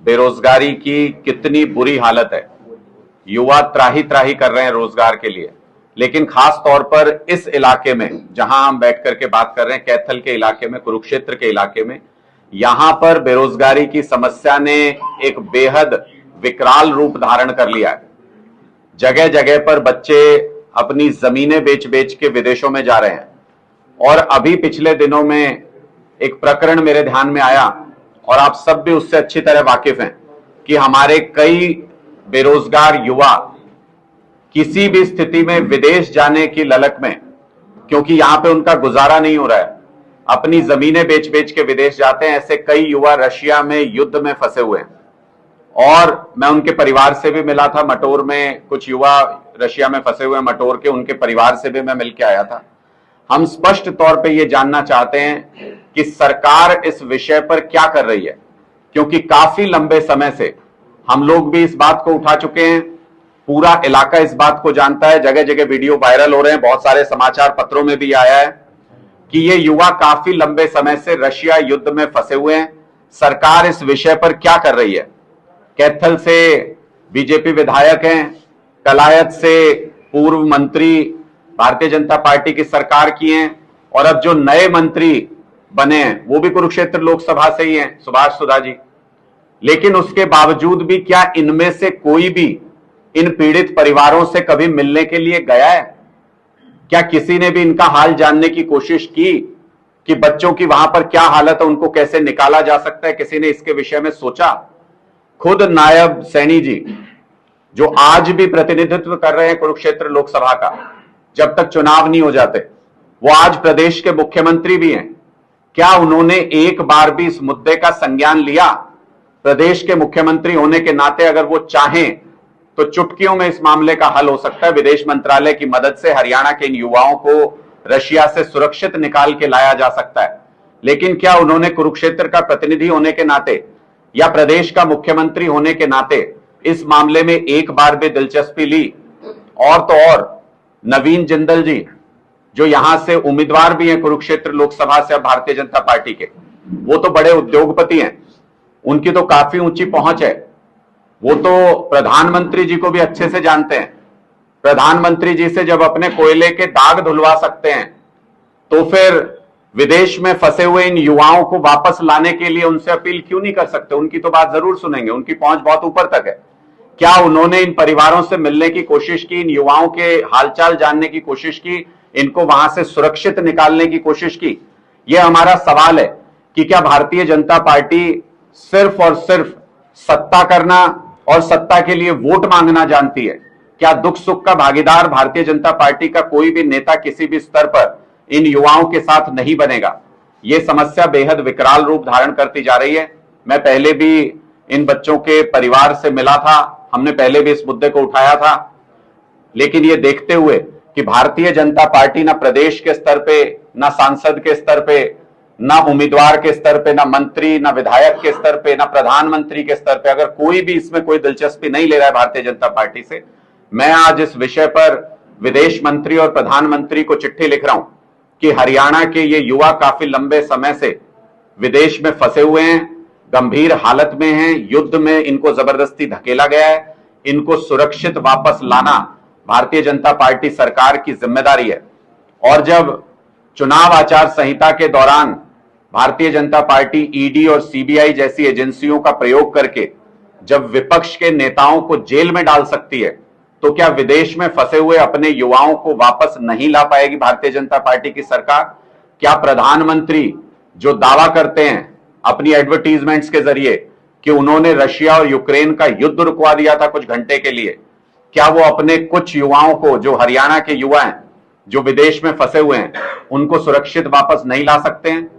बेरोजगारी की कितनी बुरी हालत है। युवा त्राही त्राही कर रहे हैं रोजगार के लिए, लेकिन खास तौर पर इस इलाके में जहां हम बैठ करके बात कर रहे हैं, कैथल के इलाके में, कुरुक्षेत्र के इलाके में, यहां पर बेरोजगारी की समस्या ने एक बेहद विकराल रूप धारण कर लिया है। जगह जगह पर बच्चे अपनी जमीनें बेच बेच के विदेशों में जा रहे हैं। और अभी पिछले दिनों में एक प्रकरण मेरे ध्यान में आया, और आप सब भी उससे अच्छी तरह वाकिफ हैं, कि हमारे कई बेरोजगार युवा किसी भी स्थिति में विदेश जाने की ललक में, क्योंकि यहां पे उनका गुजारा नहीं हो रहा है, अपनी जमीनें बेच बेच के विदेश जाते हैं। ऐसे कई युवा रशिया में युद्ध में फंसे हुए हैं। और मैं उनके परिवार से भी मिला था। मटोर में कुछ युवा रशिया में फंसे हुए मटोर के, उनके परिवार से भी मैं मिलकर आया था। हम स्पष्ट तौर पे ये जानना चाहते हैं कि सरकार इस विषय पर क्या कर रही है, क्योंकि काफी लंबे समय से हम लोग भी इस बात को उठा चुके हैं, पूरा इलाका इस बात को जानता है, जगह जगह वीडियो वायरल हो रहे हैं, बहुत सारे समाचार पत्रों में भी आया है कि ये युवा काफी लंबे समय से रशिया युद्ध में फंसे हुए हैं। सरकार इस विषय पर क्या कर रही है? कैथल से बीजेपी विधायक हैं, कलायत से पूर्व मंत्री भारतीय जनता पार्टी की सरकार की हैं, और अब जो नए मंत्री बने हैं वो भी कुरुक्षेत्र लोकसभा से ही हैं, सुभाष सुधा जी। लेकिन उसके बावजूद भी क्या इनमें से कोई भी इन पीड़ित परिवारों से कभी मिलने के लिए गया है? क्या किसी ने भी इनका हाल जानने की कोशिश की कि बच्चों की वहां पर क्या हालत है, उनको कैसे निकाला जा सकता है? किसी ने इसके विषय में सोचा? खुद नायब सैनी जी, जो आज भी प्रतिनिधित्व कर रहे हैं कुरुक्षेत्र लोकसभा का, जब तक चुनाव नहीं हो जाते, वो आज प्रदेश के मुख्यमंत्री भी हैं, क्या उन्होंने एक बार भी इस मुद्दे का संज्ञान लिया? प्रदेश के मुख्यमंत्री होने के नाते अगर वो चाहें तो चुटकियों में इस मामले का हल हो सकता है। विदेश मंत्रालय की मदद से हरियाणा के इन युवाओं को रशिया से सुरक्षित निकाल के लाया जा सकता है। लेकिन क्या उन्होंने कुरुक्षेत्र का प्रतिनिधि होने के नाते या प्रदेश का मुख्यमंत्री होने के नाते इस मामले में एक बार भी दिलचस्पी ली? और तो और नवीन जिंदल जी, जो यहां से उम्मीदवार भी हैं कुरुक्षेत्र लोकसभा से अब भारतीय जनता पार्टी के, वो तो बड़े उद्योगपति हैं, उनकी तो काफी ऊंची पहुंच है, वो तो प्रधानमंत्री जी को भी अच्छे से जानते हैं। प्रधानमंत्री जी से जब अपने कोयले के दाग धुलवा सकते हैं, तो फिर विदेश में फंसे हुए इन युवाओं को वापस लाने के लिए उनसे अपील क्यों नहीं कर सकते? उनकी तो बात जरूर सुनेंगे, उनकी पहुंच बहुत ऊपर तक है। क्या उन्होंने इन परिवारों से मिलने की कोशिश की, इन युवाओं के हालचाल जानने की कोशिश की, इनको वहां से सुरक्षित निकालने की कोशिश की? यह हमारा सवाल है कि क्या भारतीय जनता पार्टी सिर्फ और सिर्फ सत्ता करना और सत्ता के लिए वोट मांगना जानती है? क्या दुख सुख का भागीदार भारतीय जनता पार्टी का कोई भी नेता किसी भी स्तर पर इन युवाओं के साथ नहीं बनेगा? यह समस्या बेहद विकराल रूप धारण करती जा रही है। मैं पहले भी इन बच्चों के परिवार से मिला था, हमने पहले भी इस मुद्दे को उठाया था, लेकिन ये देखते हुए कि भारतीय जनता पार्टी ना प्रदेश के स्तर पे, ना सांसद के स्तर पे, ना उम्मीदवार के स्तर पे, ना मंत्री, ना विधायक के स्तर पे, ना प्रधानमंत्री के स्तर पे, अगर कोई भी इसमें कोई दिलचस्पी नहीं ले रहा है भारतीय जनता पार्टी से, मैं आज इस विषय पर विदेश मंत्री और प्रधानमंत्री को चिट्ठी लिख रहा हूं कि हरियाणा के ये युवा काफी लंबे समय से विदेश में फंसे हुए हैं, गंभीर हालत में हैं, युद्ध में इनको जबरदस्ती धकेला गया है, इनको सुरक्षित वापस लाना भारतीय जनता पार्टी सरकार की जिम्मेदारी है। और जब चुनाव आचार संहिता के दौरान भारतीय जनता पार्टी ईडी और सीबीआई जैसी एजेंसियों का प्रयोग करके जब विपक्ष के नेताओं को जेल में डाल सकती है, तो क्या विदेश में फंसे हुए अपने युवाओं को वापस नहीं ला पाएगी भारतीय जनता पार्टी की सरकार? क्या प्रधानमंत्री जो दावा करते हैं अपनी एडवर्टीजमेंट्स के जरिए कि उन्होंने रशिया और यूक्रेन का युद्ध रुकवा दिया था कुछ घंटे के लिए, क्या वो अपने कुछ युवाओं को, जो हरियाणा के युवा हैं, जो विदेश में फंसे हुए हैं, उनको सुरक्षित वापस नहीं ला सकते हैं?